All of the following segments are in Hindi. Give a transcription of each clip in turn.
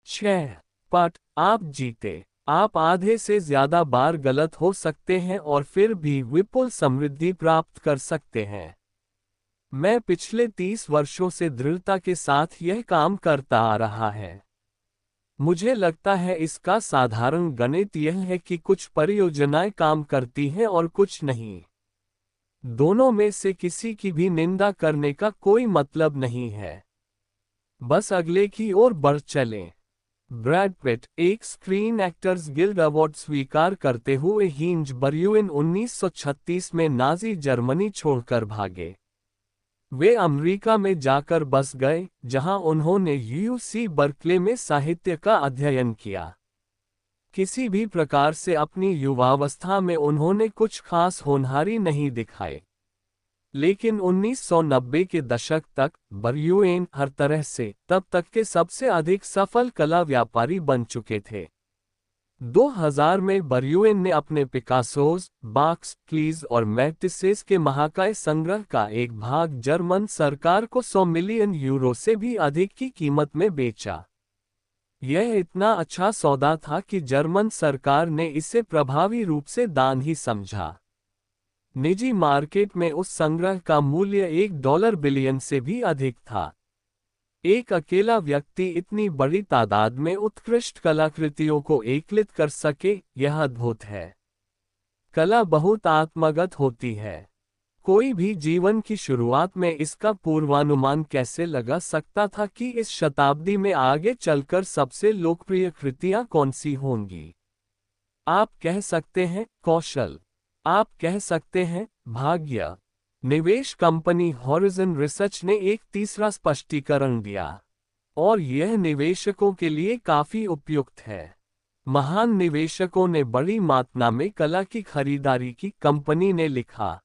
6 पट आप जीते। आप आधे से ज्यादा बार गलत हो सकते हैं और फिर भी विपुल समृद्धि प्राप्त कर सकते हैं। मैं पिछले 30 वर्षों से दृढ़ता के साथ यह काम करता आ रहा है। मुझे लगता है इसका साधारण गणित यह है कि कुछ परियोजनाएं काम करती हैं और कुछ नहीं। दोनों में से किसी की भी निंदा करने का कोई मतलब नहीं है। बस अगले की ओर बढ़ चलें। ब्रैड पिट एक स्क्रीन एक्टर्स गिल्ड अवार्ड स्वीकार करते हुए हींज बर्यूइन 1936 में नाजी जर्मनी छोड़कर भागे। वे अमेरिका में जाकर बस गए, जहां उन्होंने यूसी बर्कले में साहित्य का अध्ययन किया। किसी भी प्रकार से अपनी युवावस्था में उन्होंने कुछ खास होनहारी नहीं दिखाए। लेकिन 1990 के दशक तक बर्यूएन हर तरह से तब तक के सबसे अधिक सफल कला व्यापारी बन चुके थे। 2000 में बर्यूएन ने अपने पिकासोस, बाक्स, क्लीज और मैटिसेस के महाकाय संग्रह का एक भाग जर्मन सरकार को 100 मिलियन यूरो से भी अधिक की कीमत में बेचा। यह इतना अच्छा सौदा था कि जर्मन सरकार ने इसे प्रभावी रूप से दान ही समझा। निजी मार्केट में उस संग्रह का मूल्य $1 बिलियन से भी अधिक था। एक अकेला व्यक्ति इतनी बड़ी तादाद में उत्कृष्ट कलाकृतियों को एकत्रित कर सके, यह अद्भुत है। कला बहुत आत्मगत होती है। कोई भी जीवन की शुरुआत में इसका पूर्वानुमान कैसे लगा सकता था कि इस शताब्दी में आगे चलकर सबसे लोकप्रिय कृतियां कौन सी होंगी? आप कह सकते हैं कौशल, आप कह सकते हैं भाग्य। निवेश कंपनी हॉरिजन रिसर्च ने एक तीसरा स्पष्टीकरण दिया, और यह निवेशकों के लिए काफी उपयुक्त है। महान निवेशकों ने बड़ी मात्रा में कला की खरीदारी की, कंपनी ने लिखा।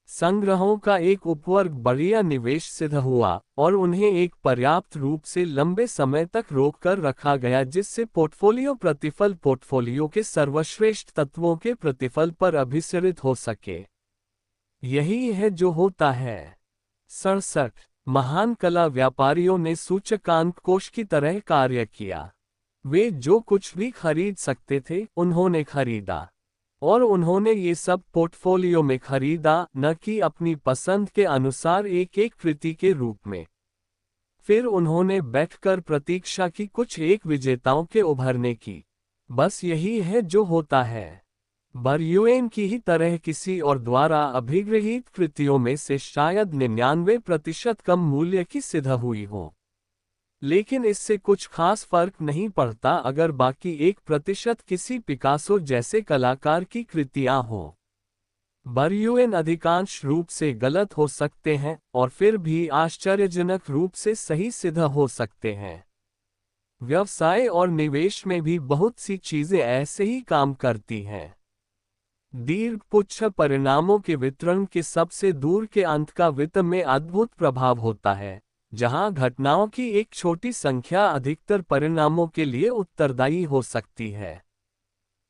संग्रहों का एक उपवर्ग बढ़िया निवेश सिद्ध हुआ और उन्हें एक पर्याप्त रूप से लंबे समय तक रोक कर रखा गया जिससे पोर्टफोलियो प्रतिफल पोर्टफोलियो के सर्वश्रेष्ठ तत्वों के प्रतिफल पर अभिसरित हो सके। यही है जो होता है। 67 महान कला व्यापारियों ने सूचकांक कोष की तरह कार्य किया। वे जो कुछ भी खरीद सकते थे उन्होंने खरीदा, और उन्होंने ये सब पोर्टफोलियो में खरीदा, न कि अपनी पसंद के अनुसार एक एक कृति के रूप में। फिर उन्होंने बैठकर प्रतीक्षा की कुछ एक विजेताओं के उभरने की। बस यही है जो होता है। बर्यूएन की ही तरह किसी और द्वारा अभिगृहीत कृतियों में से शायद 99% कम मूल्य की सिद्ध हुई हो, लेकिन इससे कुछ खास फर्क नहीं पड़ता अगर बाकी 1% किसी पिकासो जैसे कलाकार की कृतियां हों। बर्यूएन अधिकांश रूप से गलत हो सकते हैं और फिर भी आश्चर्यजनक रूप से सही सिद्ध हो सकते हैं। व्यवसाय और निवेश में भी बहुत सी चीजें ऐसे ही काम करती हैं। दीर्घ पुच्छ परिणामों के वितरण के सबसे दूर के अंत का वित्त में अद्भुत प्रभाव होता है, जहां घटनाओं की एक छोटी संख्या अधिकतर परिणामों के लिए उत्तरदायी हो सकती है।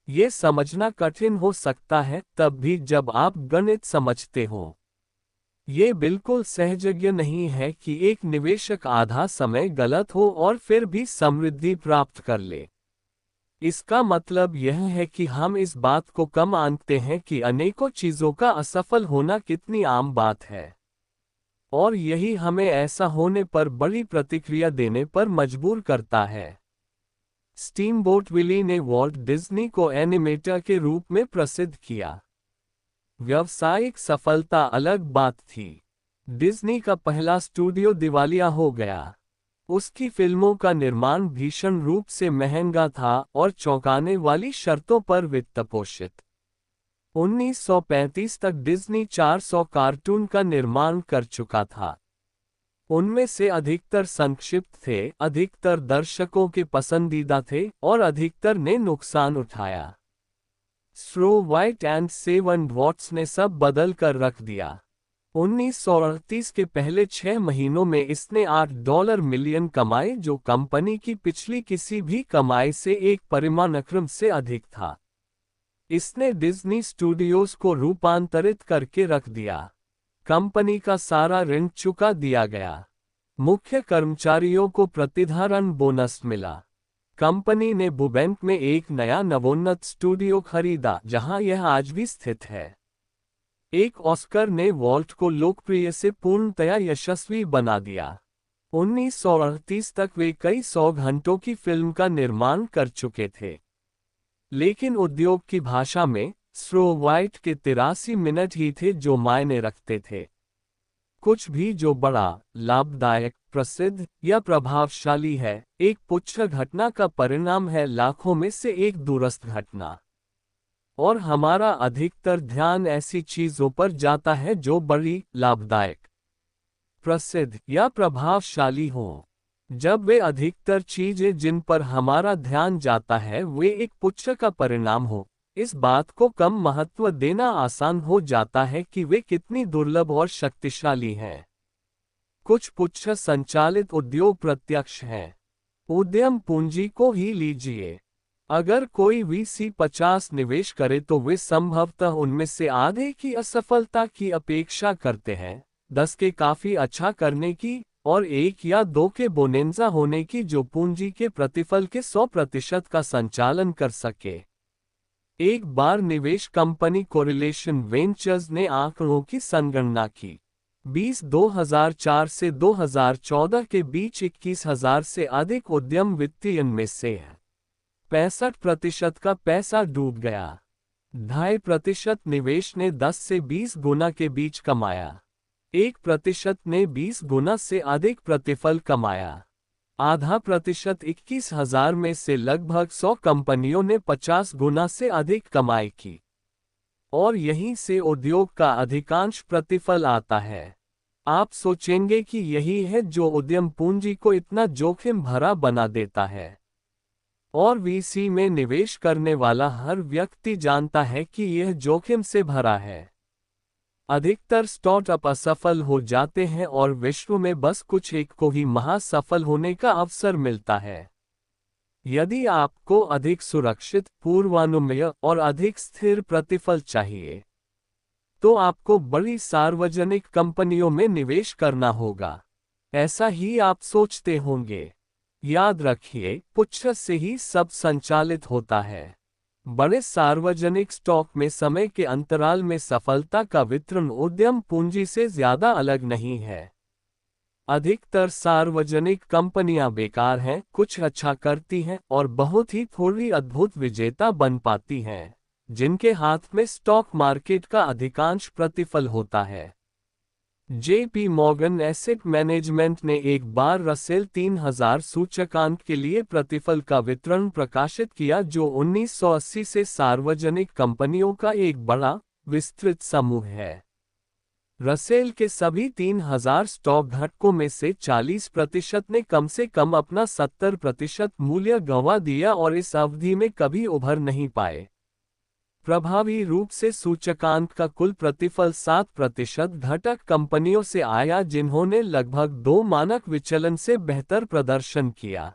ये समझना कठिन हो सकता है तब भी जब आप गणित समझते हो। ये बिल्कुल सहजज्ञ नहीं है कि एक निवेशक आधा समय गलत हो और फिर भी समृद्धि प्राप्त कर ले। इसका मतलब यह है कि हम इस बात को कम आंकते हैं कि अनेकों चीजों का असफल होना कितनी आम बात है, और यही हमें ऐसा होने पर बड़ी प्रतिक्रिया देने पर मजबूर करता है। स्टीमबोट विली ने वॉल्ट डिज्नी को एनिमेटर के रूप में प्रसिद्ध किया। व्यावसायिक सफलता अलग बात थी। डिज्नी का पहला स्टूडियो दिवालिया हो गया। उसकी फिल्मों का निर्माण भीषण रूप से महंगा था और चौंकाने वाली शर्तों पर वित्तपोषित। 1935 तक डिज्नी 400 कार्टून का निर्माण कर चुका था। उनमें से अधिकतर संक्षिप्त थे, अधिकतर दर्शकों के पसंदीदा थे और अधिकतर ने नुकसान उठाया। Snow white and seven dwarfs ने सब बदल कर रख दिया। 1938 के पहले 6 महीनों में इसने $8 मिलियन कमाए, जो कंपनी की पिछली किसी भी कमाई से एक परिमाणक्रम से अधिक था। इसने डिज्नी स्टूडियोज को रूपांतरित करके रख दिया। कंपनी का सारा ऋण चुका दिया गया। मुख्य कर्मचारियों को प्रतिधारण बोनस मिला। कंपनी ने बुबेंट में एक नया नवोन्नत स्टूडियो खरीदा जहां यह आज भी स्थित है। एक ऑस्कर ने वॉल्ट को लोकप्रिय से पूर्णतया यशस्वी बना दिया। 1938 तक वे कई 100 घंटों की फिल्म का निर्माण कर चुके थे। लेकिन उद्योग की भाषा में स्नो वाइट के 83 मिनट ही थे जो मायने रखते थे। कुछ भी जो बड़ा, लाभदायक, प्रसिद्ध या प्रभावशाली है, एक पुच्छ घटना का परिणाम है, लाखों में से एक दूरस्थ घटना। और हमारा अधिकतर ध्यान ऐसी चीजों पर जाता है जो बड़ी, लाभदायक, प्रसिद्ध या प्रभावशाली हों। जब वे अधिकतर चीजें जिन पर हमारा ध्यान जाता है वे एक पुच्छ का परिणाम हो, इस बात को कम महत्व देना आसान हो जाता है कि वे कितनी दुर्लभ और शक्तिशाली हैं। कुछ पुच्छ संचालित उद्योग प्रत्यक्ष हैं। उद्यम पूंजी को ही लीजिए। अगर कोई VC 50 निवेश करे तो वे संभवतः उनमें से आधे की असफलता की अपेक्षा करते हैं, 10 के काफी अच्छा करने की, और 1 या 2 के बोनेंजा होने की जो पूंजी के प्रतिफल के 100% का संचालन कर सके। एक बार निवेश कंपनी कोरिलेशन वेंचर्स ने आंकड़ों की संगणना की। 2004 से 2014 के बीच 21,000 से अधिक उद्यम वित्तीय में से 65% का पैसा डूब गया। 2.5% निवेश ने 10 से 20 गुना के बीच कमाया। 1% ने 20 गुना से अधिक प्रतिफल कमाया। 0.5% 21,000 में से लगभग 100 कंपनियों ने 50 गुना से अधिक कमाई की। और यहीं से उद्योग का अधिकांश प्रतिफल आता है। आप सोचेंगे कि यही है जो उद्यम पूंजी को इतना जोखिम भरा बना देता है। और VC में निवेश करने वाला हर व्यक्ति जानता है कि यह जोखिम से भरा है। अधिकतर स्टार्टअप असफल हो जाते हैं और विश्व में बस कुछ एक को ही महासफल होने का अवसर मिलता है। यदि आपको अधिक सुरक्षित, पूर्वानुमेय और अधिक स्थिर प्रतिफल चाहिए, तो आपको बड़ी सार्वजनिक कंपनियों में निवेश करना होगा। ऐसा ही आप सोचते होंगे। याद रखिए, पुच्छ से ही सब संचालित होता है। बड़े सार्वजनिक स्टॉक में समय के अंतराल में सफलता का वितरण उद्यम पूंजी से ज्यादा अलग नहीं है। अधिकतर सार्वजनिक कंपनियां बेकार हैं, कुछ अच्छा करती हैं और बहुत ही थोड़ी अद्भुत विजेता बन पाती हैं, जिनके हाथ में स्टॉक मार्केट का अधिकांश प्रतिफल होता है। JP मॉर्गन एसेट मैनेजमेंट ने एक बार रसेल 3000 सूचकांक के लिए प्रतिफल का वितरण प्रकाशित किया जो 1980 से सार्वजनिक कंपनियों का एक बड़ा, विस्तृत समूह है। रसेल के सभी 3000 स्टॉक घटकों में से 40% ने कम से कम अपना 70% मूल्य गंवा दिया और इस अवधि में कभी उभर नहीं पाए। प्रभावी रूप से सूचकांक का कुल प्रतिफल 7% घटक कंपनियों से आया जिन्होंने लगभग 2 मानक विचलन से बेहतर प्रदर्शन किया।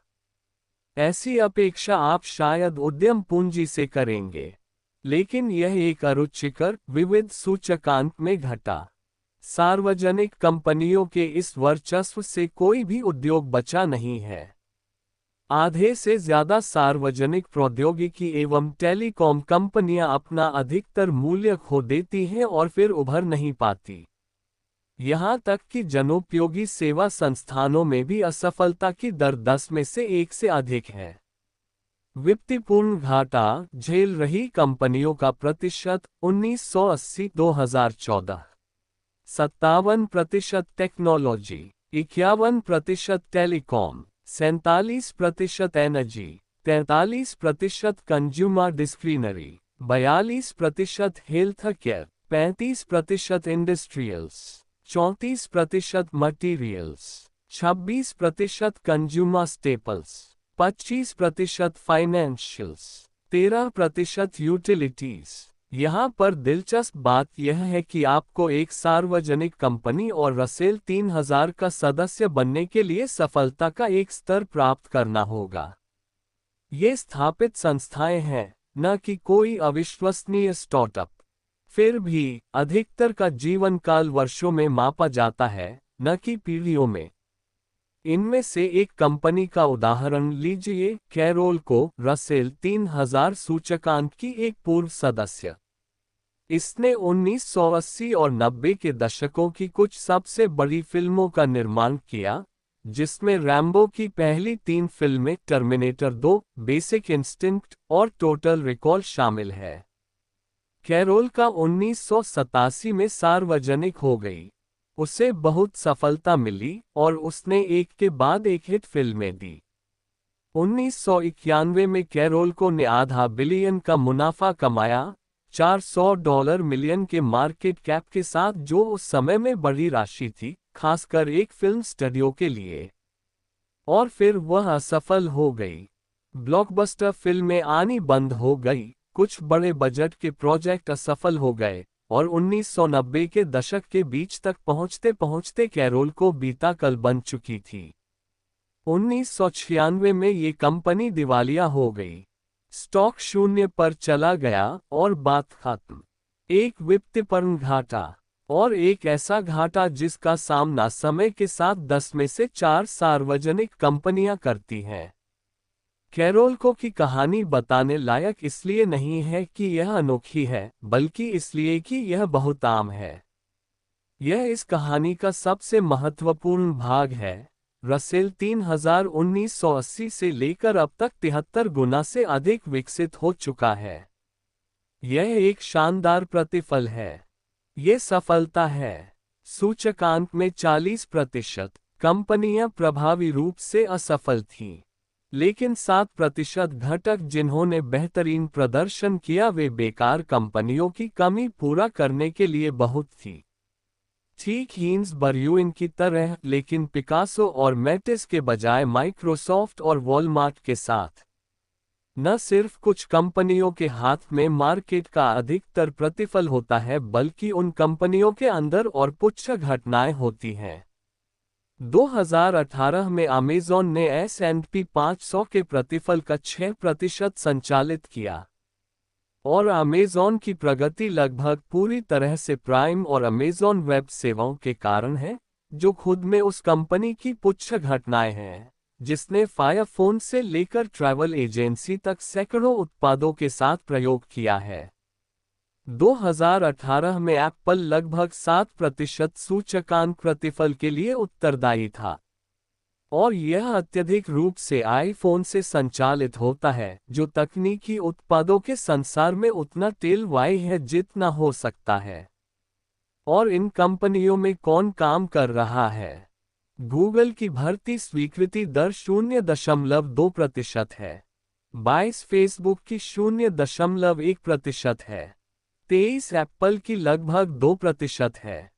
ऐसी अपेक्षा आप शायद उद्यम पूंजी से करेंगे, लेकिन यह एक अरुचिकर, विविध सूचकांक में घटा। सार्वजनिक कंपनियों के इस वर्चस्व से कोई भी उद्योग बचा नहीं है। आधे से ज्यादा सार्वजनिक प्रौद्योगिकी एवं टेलीकॉम कंपनियां अपना अधिकतर मूल्य खो देती हैं और फिर उभर नहीं पाती। यहां तक कि जनोपयोगी सेवा संस्थानों में भी असफलता की दर 10 में से 1 से अधिक है। वित्तपूर्ण घाटा झेल रही कंपनियों का प्रतिशत 1980-2014 57% technology, 51% telecom, 47% energy, 43% consumer discretionary, 42% health care, 35% industrials, 34% materials, 26% consumer staples, 25% financials, 13% utilities. यहाँ पर दिलचस्प बात यह है कि आपको एक सार्वजनिक कंपनी और रसेल 3000 का सदस्य बनने के लिए सफलता का एक स्तर प्राप्त करना होगा। ये स्थापित संस्थाएं हैं, न कि कोई अविश्वसनीय स्टार्टअप। फिर भी अधिकतर का जीवन काल वर्षों में मापा जाता है, न कि पीढ़ियों में। इनमें से एक कंपनी का उदाहरण लीजिए, कैरोल को रसेल 3000 सूचकांक की एक पूर्व सदस्य। इसने 1980 और 90 के दशकों की कुछ सबसे बड़ी फिल्मों का निर्माण किया, जिसमें रैम्बो की पहली 3 फिल्में टर्मिनेटर 2, बेसिक इंस्टिंक्ट और टोटल रिकॉल शामिल है। कैरोल का 1987 में सार्वजनिक हो गई। उसे बहुत सफलता मिली और उसने एक के बाद एक हिट फिल्में दी। 1991 में कैरोल को ने आधा बिलियन का मुनाफा कमाया, $400 मिलियन के मार्केट कैप के साथ, जो उस समय में बड़ी राशि थी, खासकर एक फिल्म स्टूडियो के लिए। और फिर वह असफल हो गई। ब्लॉकबस्टर फिल्में आनी बंद हो गई, कुछ बड़े बजट के प्रोजेक्ट असफल हो गए, और 1990 के दशक के बीच तक पहुंचते पहुंचते कैरोल को बीता कल बन चुकी थी। 1996 में ये कंपनी दिवालिया हो गई। स्टॉक शून्य पर चला गया और बात खत्म। एक वित्तीयपर्ण घाटा, और एक ऐसा घाटा जिसका सामना समय के साथ 10 में से 4 सार्वजनिक कंपनियां करती हैं। कैरोल को की कहानी बताने लायक इसलिए नहीं है कि यह अनोखी है, बल्कि इसलिए कि यह बहुत आम है। यह इस कहानी का सबसे महत्वपूर्ण भाग है। रसेल 3000 1980 से लेकर अब तक 73 गुना से अधिक विकसित हो चुका है। यह एक शानदार प्रतिफल है। ये सफलता है। सूचकांक में 40% कंपनियां प्रभावी रूप से असफल थीं, लेकिन 7% घटक जिन्होंने बेहतरीन प्रदर्शन किया वे बेकार कंपनियों की कमी पूरा करने के लिए बहुत थी। ठीक हीन्स बर्यूइन की तरह, लेकिन पिकासो और मैटिस के बजाय माइक्रोसॉफ्ट और वॉलमार्ट के साथ। न सिर्फ कुछ कंपनियों के हाथ में मार्केट का अधिकतर प्रतिफल होता है, बल्कि उन कंपनियों के अंदर और पुच्छ घटनाएं होती हैं। 2018 में अमेज़न ने S&P 500 के प्रतिफल का 6% संचालित किया। और अमेज़न की प्रगति लगभग पूरी तरह से प्राइम और अमेज़न वेब सेवाओं के कारण है, जो खुद में उस कंपनी की पुच्छ घटनाएं हैं, जिसने फायरफोन से लेकर ट्रैवल एजेंसी तक सैकड़ों उत्पादों के साथ प्रयोग किया है। 2018 में एप्पल लगभग 7% सूचकांक प्रतिफल के लिए उत्तरदायी था। और यह अत्यधिक रूप से आईफोन से संचालित होता है, जो तकनीकी उत्पादों के संसार में उतना तेलवाई है जितना हो सकता है। और इन कंपनियों में कौन काम कर रहा है? गूगल की भर्ती स्वीकृति दर 0.2% है। 22 फेसबुक की 0.1% है। 23 एप्पल की लगभग 2% है।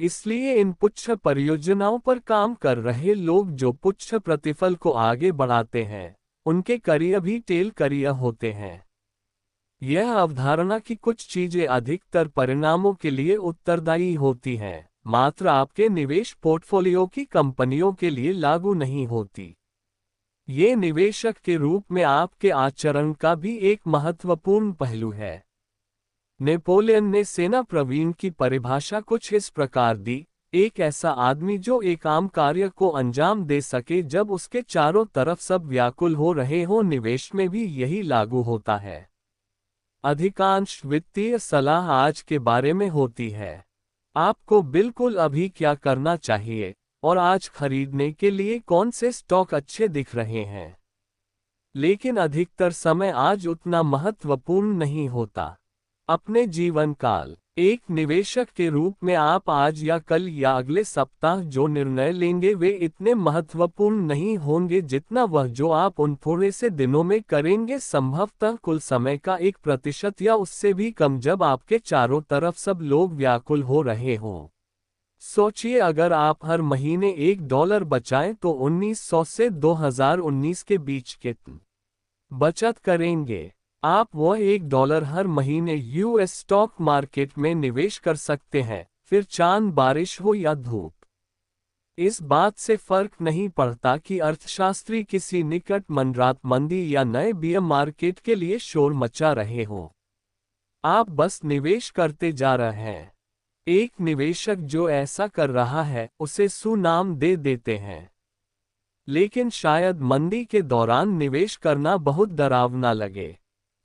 इसलिए इन पुच्छ परियोजनाओं पर काम कर रहे लोग जो पुच्छ प्रतिफल को आगे बढ़ाते हैं, उनके करियर भी टेल करियर होते हैं। यह अवधारणा कि कुछ चीजें अधिकतर परिणामों के लिए उत्तरदायी होती हैं, मात्र आपके निवेश पोर्टफोलियो की कंपनियों के लिए लागू नहीं होती। ये निवेशक के रूप में आपके आचरण का भी एक महत्वपूर्ण पहलू है। नेपोलियन ने सेना प्रवीण की परिभाषा कुछ इस प्रकार दी, एक ऐसा आदमी जो एक आम कार्य को अंजाम दे सके जब उसके चारों तरफ सब व्याकुल हो रहे हों। निवेश में भी यही लागू होता है। अधिकांश वित्तीय सलाह आज के बारे में होती है। आपको बिल्कुल अभी क्या करना चाहिए और आज खरीदने के लिए कौन से स्टॉक अच्छे दिख रहे हैं। लेकिन अधिकतर समय आज उतना महत्वपूर्ण नहीं होता। अपने जीवन काल, एक निवेशक के रूप में आप आज या कल या अगले सप्ताह जो निर्णय लेंगे वे इतने महत्वपूर्ण नहीं होंगे जितना वह जो आप उन थोड़े से दिनों में करेंगे, संभवतः कुल समय का 1% या उससे भी कम, जब आपके चारों तरफ सब लोग व्याकुल हो रहे हों। सोचिए, अगर आप हर महीने $1 बचाएं तो 1900 से 2019 के बीच कितनी बचत करेंगे? आप वह $1 हर महीने यूएस स्टॉक मार्केट में निवेश कर सकते हैं, फिर चांद बारिश हो या धूप। इस बात से फर्क नहीं पड़ता कि अर्थशास्त्री किसी निकट मनरात मंदी या नए बियर मार्केट के लिए शोर मचा रहे हों। आप बस निवेश करते जा रहे हैं। एक निवेशक जो ऐसा कर रहा है उसे सुनाम दे देते हैं। लेकिन शायद मंदी के दौरान निवेश करना बहुत डरावना लगे।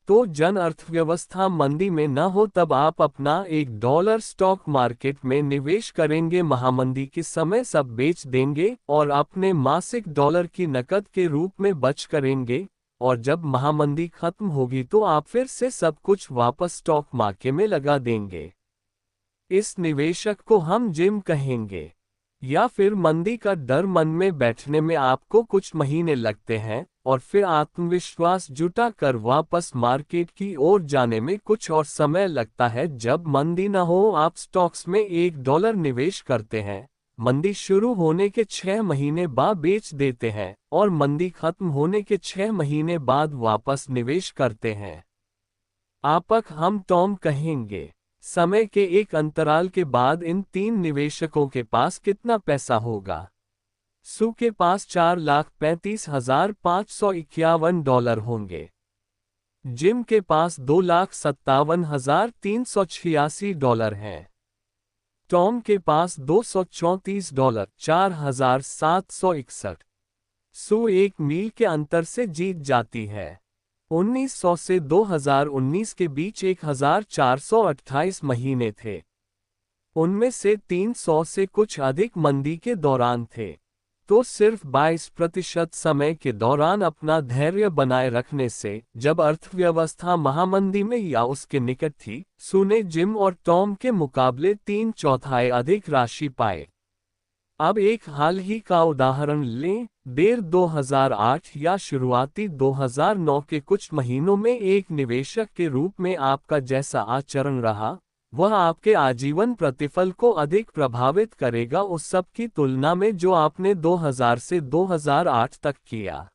तो जन अर्थव्यवस्था मंदी में न हो तब आप अपना $1 स्टॉक मार्केट में निवेश करेंगे, महामंदी के समय सब बेच देंगे और अपने मासिक डॉलर की नकद के रूप में बच करेंगे, और जब महामंदी खत्म होगी तो आप फिर से सब कुछ वापस स्टॉक मार्केट में लगा देंगे। इस निवेशक को हम जिम कहेंगे। या फिर मंदी का डर मन में बैठने में आपको कुछ महीने लगते हैं और फिर आत्मविश्वास जुटा कर वापस मार्केट की ओर जाने में कुछ और समय लगता है। जब मंदी न हो आप स्टॉक्स में $1 निवेश करते हैं, मंदी शुरू होने के 6 महीने बाद बेच देते हैं और मंदी खत्म होने के 6 महीने बाद वापस निवेश करते हैं। आपक हम टॉम कहेंगे। समय के एक अंतराल के बाद इन 3 निवेशकों के पास कितना पैसा होगा? सू के पास $4,35,551 होंगे। जिम के पास $2,57,386 हैं। टॉम के पास $234, 4,761। सू 1 मील के अंतर से जीत जाती है। 1900 से 2019 के बीच 1428 महीने थे। उनमें से 300 से कुछ अधिक मंदी के दौरान थे। तो सिर्फ 22% समय के दौरान अपना धैर्य बनाए रखने से, जब अर्थव्यवस्था महामंदी में या उसके निकट थी, सू ने जिम और टॉम के मुकाबले 3/4 अधिक राशि पाए। अब एक हाल ही का उदाहरण लें। देर 2008 या शुरुआती 2009 के कुछ महीनों में एक निवेशक के रूप में आपका जैसा आचरण रहा, वह आपके आजीवन प्रतिफल को अधिक प्रभावित करेगा उस सब की तुलना में जो आपने 2000 से 2008 तक किया।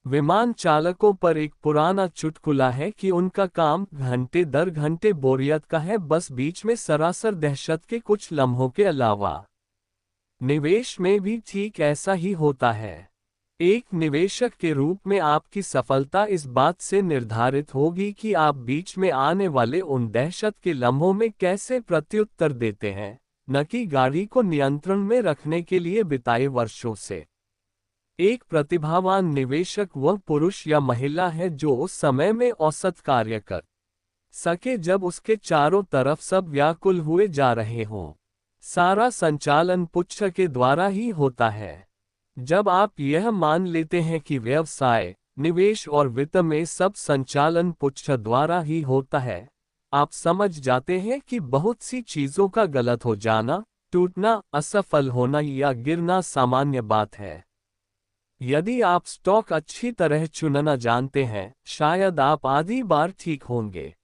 विमान चालकों पर एक पुराना चुटकुला है कि उनका काम घंटे दर घंटे बोरियत का है, बस बीच में सरासर दहशत के कुछ लम्हों के अलावा। निवेश में भी ठीक ऐसा ही होता है। एक निवेशक के रूप में आपकी सफलता इस बात से निर्धारित होगी कि आप बीच में आने वाले उन दहशत के लम्हों में कैसे प्रत्युत्तर देते हैं, न कि गाड़ी को नियंत्रण में रखने के लिए बिताए वर्षों से। एक प्रतिभावान निवेशक वह पुरुष या महिला है जो उस समय में औसत कार्य कर सके जब उसके चारों तरफ सब व्याकुल हुए जा रहे हों। सारा संचालन पुच्छ के द्वारा ही होता है। जब आप यह मान लेते हैं कि व्यवसाय, निवेश और वित्त में सब संचालन पुच्छ द्वारा ही होता है, आप समझ जाते हैं कि बहुत सी चीजों का गलत हो जाना, टूटना, असफल होना या गिरना सामान्य बात है। यदि आप स्टॉक अच्छी तरह चुनना जानते हैं, शायद आप आधी बार ठीक होंगे।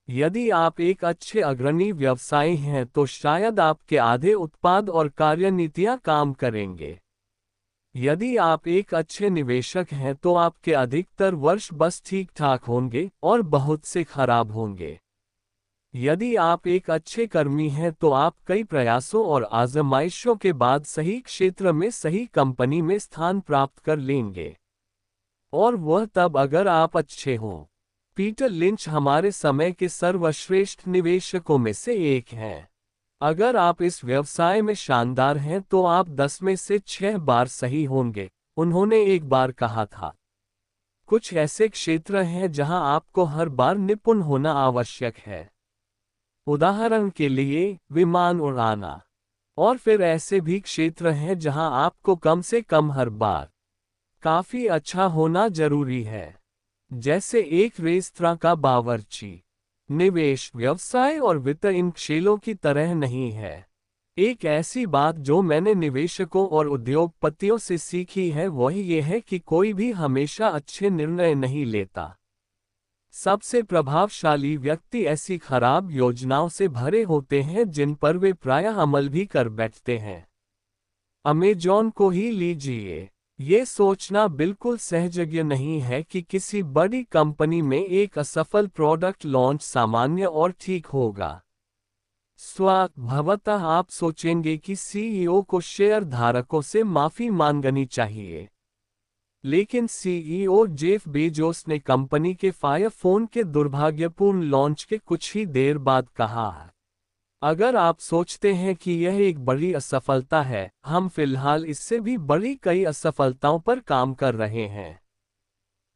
यदि आप एक अच्छे अग्रणी व्यवसायी हैं तो शायद आपके आधे उत्पाद और कार्यनीतियां काम करेंगे। यदि आप एक अच्छे निवेशक हैं तो आपके अधिकतर वर्ष बस ठीक ठाक होंगे और बहुत से खराब होंगे। यदि आप एक अच्छे कर्मी हैं तो आप कई प्रयासों और आजमाइशों के बाद सही क्षेत्र में सही कंपनी में स्थान प्राप्त कर लेंगे। और वह तब अगर आप अच्छे हों। पीटर लिंच हमारे समय के सर्वश्रेष्ठ निवेशकों में से एक हैं। अगर आप इस व्यवसाय में शानदार हैं तो आप 10 में से 6 बार सही होंगे, उन्होंने एक बार कहा था। कुछ ऐसे क्षेत्र हैं जहां आपको हर बार निपुण होना आवश्यक है। उदाहरण के लिए, विमान उड़ाना। और फिर ऐसे भी क्षेत्र हैं जहां आपको कम से कम हर बार काफी अच्छा होना जरूरी है। जैसे एक रेस्तरां का बावर्ची। निवेश, व्यवसाय और वित्त इन खेलों की तरह नहीं है। एक ऐसी बात जो मैंने निवेशकों और उद्योगपतियों से सीखी है वह ये है कि कोई भी हमेशा अच्छे निर्णय नहीं लेता। सबसे प्रभावशाली व्यक्ति ऐसी खराब योजनाओं से भरे होते हैं जिन पर वे प्रायः अमल भी कर बैठते हैं। अमेजॉन को ही लीजिए। ये सोचना बिल्कुल सहजज्ञ नहीं है कि किसी बड़ी कंपनी में एक असफल प्रोडक्ट लॉन्च सामान्य और ठीक होगा। स्वभावतः आप सोचेंगे कि सीईओ को शेयर धारकों से माफी मांगनी चाहिए। लेकिन सीईओ जेफ बेजोस ने कंपनी के फायर फोन के दुर्भाग्यपूर्ण लॉन्च के कुछ ही देर बाद कहा, अगर आप सोचते हैं कि यह एक बड़ी असफलता है, हम फिलहाल इससे भी बड़ी कई असफलताओं पर काम कर रहे हैं।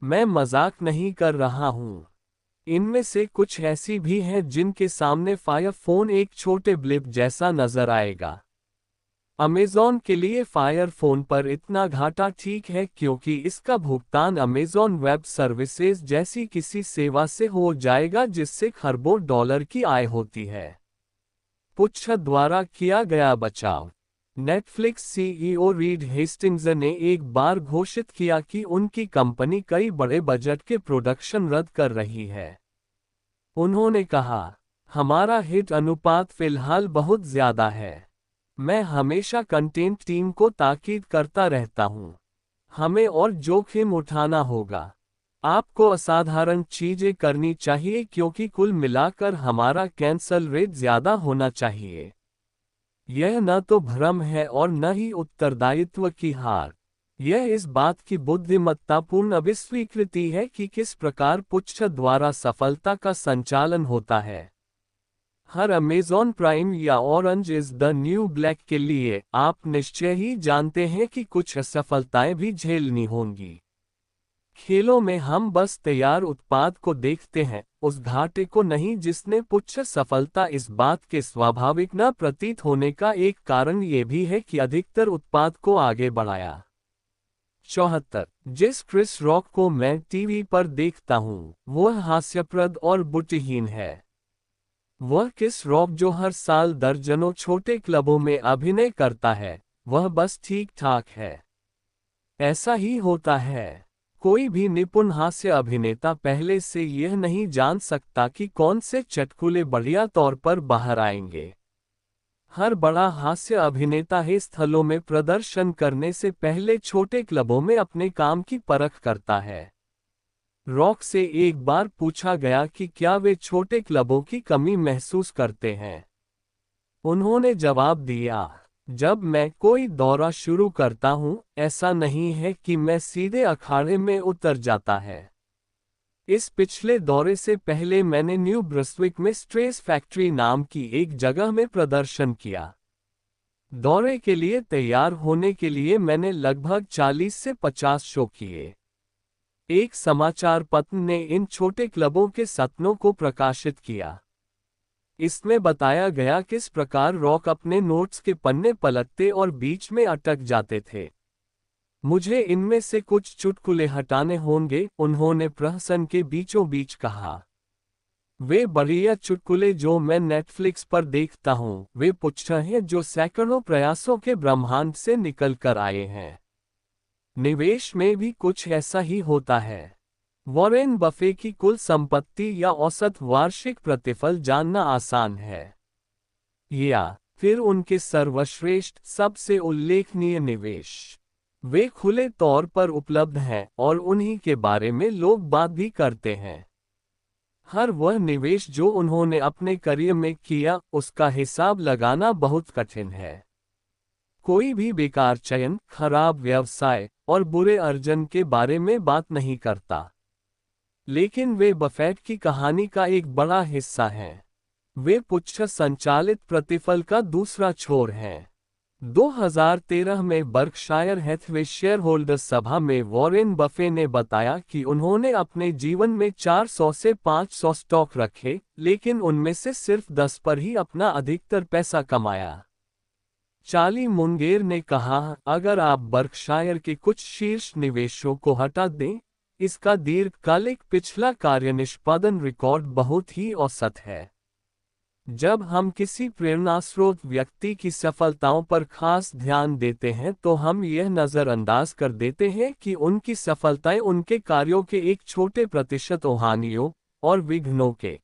मैं मजाक नहीं कर रहा हूं। इनमें से कुछ ऐसी भी हैं जिनके सामने फायर फोन एक छोटे ब्लिप जैसा नजर आएगा। अमेज़ॉन के लिए फायर फोन पर इतना घाटा ठीक है क्योंकि इसका भुगतान अमेज़ॉन वेब सर्विसेज जैसी किसी सेवा से हो जाएगा जिससे खरबों डॉलर की आय होती है। पुच्छ द्वारा किया गया बचाव। नेटफ्लिक्स सीईओ रीड हेस्टिंग्स ने एक बार घोषित किया कि उनकी कंपनी कई बड़े बजट के प्रोडक्शन रद्द कर रही है। उन्होंने कहा, हमारा हिट अनुपात फिलहाल बहुत ज्यादा है। मैं हमेशा कंटेंट टीम को ताकीद करता रहता हूं। हमें और जोखिम उठाना होगा। आपको असाधारण चीजें करनी चाहिए क्योंकि कुल मिलाकर हमारा कैंसल रेट ज्यादा होना चाहिए। यह न तो भ्रम है और न ही उत्तरदायित्व की हार। यह इस बात की बुद्धिमत्तापूर्ण अभिस्वीकृति है कि किस प्रकार पुच्छ द्वारा सफलता का संचालन होता है। हर अमेज़ॉन प्राइम या orange is the new black के लिए आप निश्चय ही जानते हैं कि कुछ असफलताएं भी झेलनी होंगी। खेलों में हम बस तैयार उत्पाद को देखते हैं, उस घाटे को नहीं जिसने पुच्छ सफलता। इस बात के स्वाभाविक न प्रतीत होने का एक कारण ये भी है कि अधिकतर उत्पाद को आगे बढ़ाया। 74 जिस क्रिस रॉक को मैं टीवी पर देखता हूँ, वह हास्यप्रद और बुद्धिहीन है। वह क्रिस रॉक जो हर साल दर्जनों छोटे क्लबों में अभिनय करता है, वह बस ठीक ठाक है। ऐसा ही होता है। कोई भी निपुण हास्य अभिनेता पहले से यह नहीं जान सकता कि कौन से चटकुले बढ़िया तौर पर बाहर आएंगे। हर बड़ा हास्य अभिनेता ही स्थलों में प्रदर्शन करने से पहले छोटे क्लबों में अपने काम की परख करता है। रॉक से एक बार पूछा गया कि क्या वे छोटे क्लबों की कमी महसूस करते हैं। उन्होंने जवाब दिया, जब मैं कोई दौरा शुरू करता हूं, ऐसा नहीं है कि मैं सीधे अखाड़े में उतर जाता है। इस पिछले दौरे से पहले मैंने न्यू ब्रंसविक में स्ट्रेस फैक्ट्री नाम की एक जगह में प्रदर्शन किया। दौरे के लिए तैयार होने के लिए मैंने लगभग 40 से 50 शो किए। एक समाचार पत्र ने इन छोटे क्लबों के सपनों को प्रकाशित किया। इसमें बताया गया किस प्रकार रॉक अपने नोट्स के पन्ने पलटते और बीच में अटक जाते थे। मुझे इनमें से कुछ चुटकुले हटाने होंगे, उन्होंने प्रहसन के बीचों बीच कहा। वे बढ़िया चुटकुले जो मैं नेटफ्लिक्स पर देखता हूँ, वे पुच्छ हैं जो सैकड़ों प्रयासों के ब्रह्मांड से निकल कर आए हैं। निवेश में भी कुछ ऐसा ही होता है। वॉरेन बफे की कुल संपत्ति या औसत वार्षिक प्रतिफल जानना आसान है, या फिर उनके सर्वश्रेष्ठ सबसे उल्लेखनीय निवेश। वे खुले तौर पर उपलब्ध हैं और उन्हीं के बारे में लोग बात भी करते हैं। हर वह निवेश जो उन्होंने अपने करियर में किया, उसका हिसाब लगाना बहुत कठिन है। कोई भी बेकार चयन, खराब व्यवसाय और बुरे अर्जन के बारे में बात नहीं करता। लेकिन वे बफेट की कहानी का एक बड़ा हिस्सा हैं। वे पुच्छ संचालित प्रतिफल का दूसरा छोर हैं। 2013 में बर्कशायर हैथवे शेयरहोल्डर्स सभा में वॉरेन बफे ने बताया कि उन्होंने अपने जीवन में 400 से 500 स्टॉक रखे, लेकिन उनमें से सिर्फ 10 पर ही अपना अधिकतर पैसा कमाया। चार्ली मुंगेर ने कहा, अगर आप बर्कशायर के कुछ शीर्ष निवेशों को हटा दें, इसका दीर्घकालिक पिछला कार्यनिष्पादन रिकॉर्ड बहुत ही औसत है। जब हम किसी प्रेरणास्रोत व्यक्ति की सफलताओं पर खास ध्यान देते हैं तो हम यह नज़रअंदाज कर देते हैं कि उनकी सफलताएं उनके कार्यों के एक छोटे प्रतिशत हानियों और विघ्नों के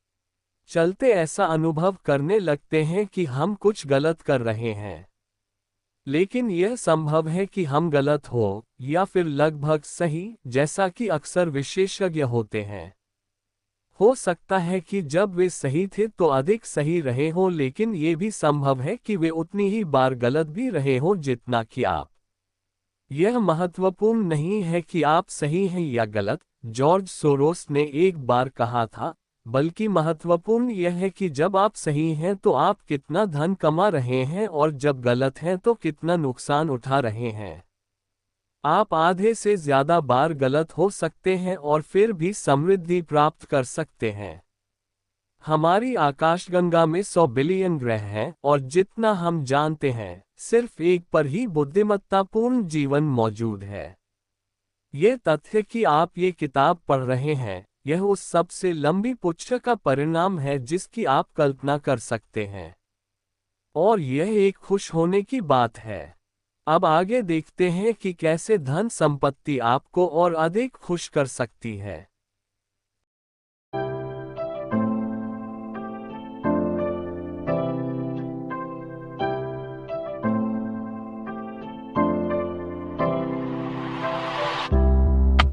चलते ऐसा अनुभव करने लगते हैं कि हम कुछ गलत कर रहे हैं। लेकिन यह संभव है कि हम गलत हो, या फिर लगभग सही, जैसा कि अक्सर विशेषज्ञ होते हैं। हो सकता है कि जब वे सही थे तो अधिक सही रहे हों, लेकिन ये भी संभव है कि वे उतनी ही बार गलत भी रहे हों जितना कि आप। यह महत्वपूर्ण नहीं है कि आप सही हैं या गलत। जॉर्ज सोरोस ने एक बार कहा था, बल्कि महत्वपूर्ण यह है कि जब आप सही हैं तो आप कितना धन कमा रहे हैं और जब गलत हैं तो कितना नुकसान उठा रहे हैं। आप आधे से ज्यादा बार गलत हो सकते हैं और फिर भी समृद्धि प्राप्त कर सकते हैं। हमारी आकाशगंगा में 100 बिलियन ग्रह हैं और जितना हम जानते हैं, सिर्फ एक पर ही बुद्धिमत्तापूर्ण जीवन मौजूद है। ये तथ्य कि आप ये किताब पढ़ रहे हैं, यह उस सबसे लंबी पुस्तक का परिणाम है जिसकी आप कल्पना कर सकते हैं। और यह एक खुश होने की बात है। अब आगे देखते हैं कि कैसे धन संपत्ति आपको और अधिक खुश कर सकती है।